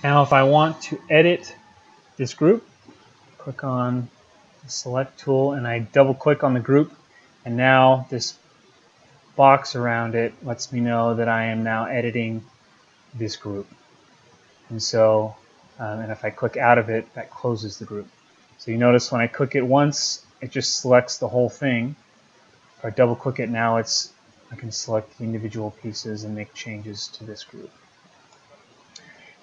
Now if I want to edit this group, click on the select tool and I double click on the group, and now this box around it lets me know that I am now editing this group. And so, and if I click out of it, that closes the group. So you notice when I click it once, it just selects the whole thing. If I double click it now, I can select the individual pieces and make changes to this group.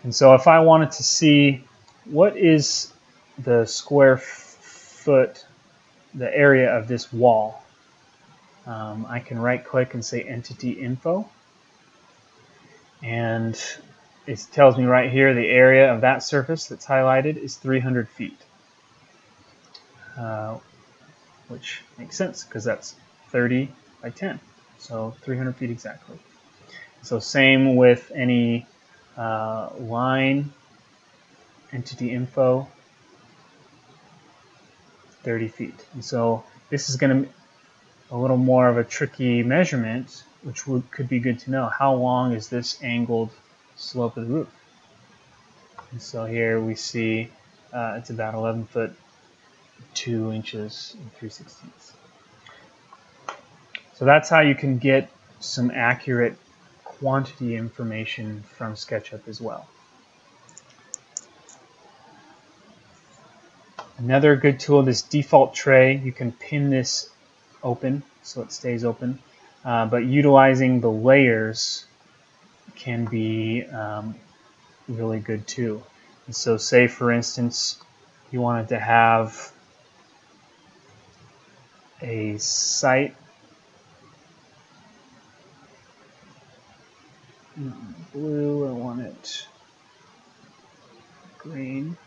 And so if I wanted to see what is the square foot, the area of this wall, I can right click and say Entity Info. And it tells me right here the area of that surface that's highlighted is 300 feet. Which makes sense because that's 30 by 10. So 300 feet exactly. So same with any line, entity info, 30 feet. And so this is going to be a little more of a tricky measurement, which could be good to know. How long is this angled slope of the roof? And so here we see it's about 11 foot 2 inches and 3/16. So that's how you can get some accurate quantity information from SketchUp as well. Another good tool, this default tray, you can pin this open so it stays open, but utilizing the layers can be really good too. And so say for instance you wanted to have a site blue, I want it green.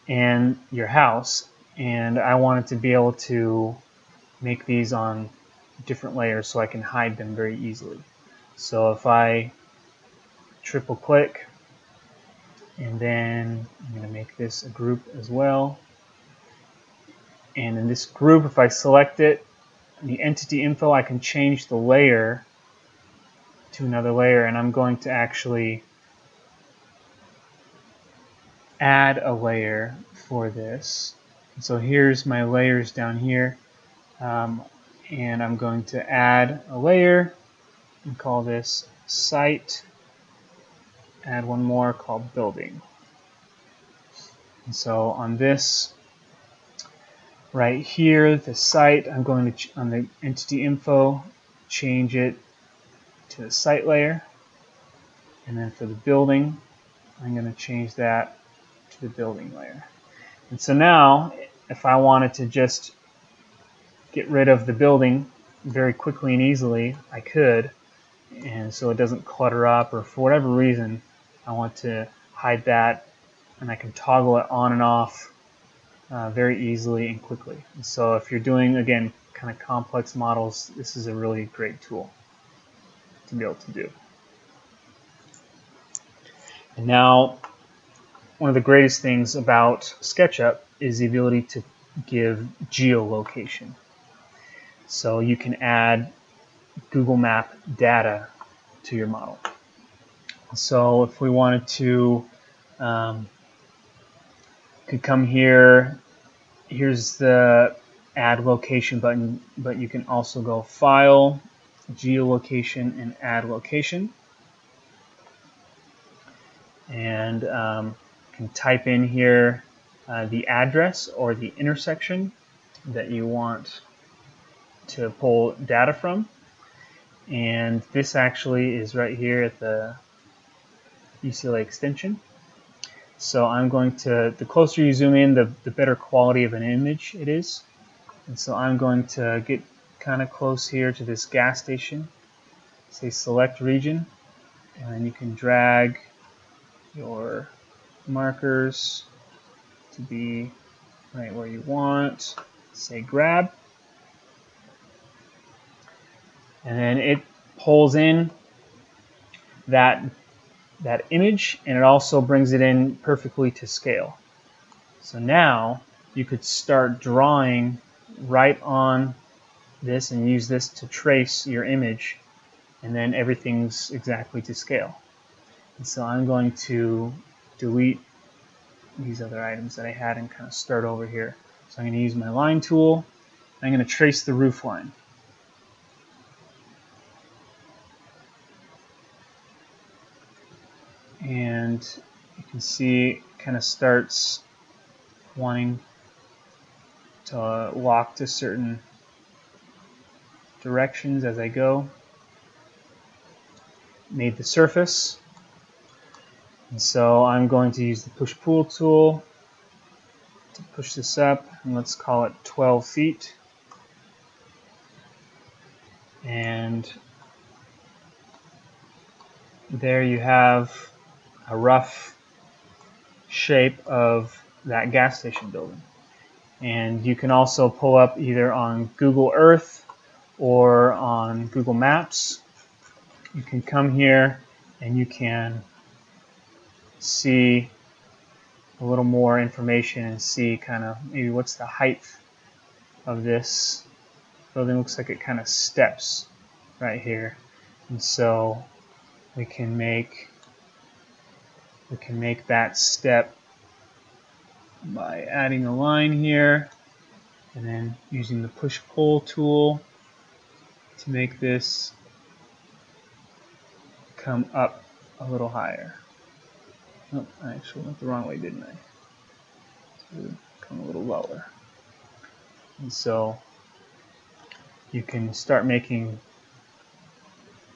And your house, and I wanted to be able to make these on different layers so I can hide them very easily. So if I triple click, and then I'm going to make this a group as well, and in this group, if I select it, the entity info, I can change the layer to another layer, and I'm going to actually add a layer for this. So here's my layers down here, and I'm going to add a layer and call this site, add one more called building. And so on this right here, the site, I'm going to, on the entity info, change it to the site layer, and then for the building, I'm going to change that to the building layer. And so now, if I wanted to just get rid of the building very quickly and easily, I could, and so it doesn't clutter up, or for whatever reason I want to hide that, and I can toggle it on and off very easily and quickly. And so if you're doing, again, kind of complex models, this is a really great tool to be able to do. And now, one of the greatest things about SketchUp is the ability to give geolocation. So you can add Google Map data to your model. So if we wanted to, could come here, here's the add location button, but you can also go File, Geolocation, and Add Location. And can type in here the address or the intersection that you want to pull data from. And this actually is right here at the UCLA extension. So I'm going to, the closer you zoom in, the better quality of an image it is. And so I'm going to get kind of close here to this gas station, say select region, and then you can drag your markers to be right where you want, say grab, and then it pulls in that image, and it also brings it in perfectly to scale. So now you could start drawing right on this and use this to trace your image and then everything's exactly to scale. And so I'm going to delete these other items that I had and kind of start over here. So I'm going to use my line tool. I'm going to trace the roof line. And you can see it kind of starts wanting to walk to certain directions as I go. Made the surface. And so I'm going to use the push-pull tool to push this up, and let's call it 12 feet. And there you have a rough shape of that gas station building. And you can also pull up either on Google Earth or on Google Maps. You can come here and you can see a little more information and see kind of maybe what's the height of this building. Looks like it kind of steps right here, and so we can make that step by adding a line here and then using the push-pull tool to make this come up a little higher. Oh, I actually went the wrong way, didn't I? So come a little lower. And so you can start making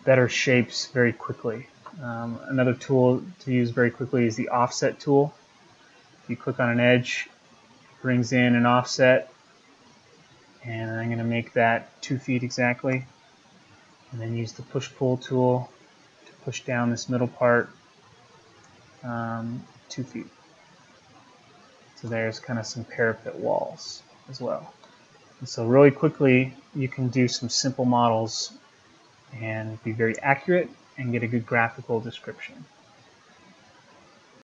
better shapes very quickly. Another tool to use very quickly is the offset tool. If you click on an edge, it brings in an offset, and I'm going to make that 2 feet exactly, and then use the push-pull tool to push down this middle part 2 feet. So there's kind of some parapet walls as well. And so really quickly, you can do some simple models and be very accurate and get a good graphical description.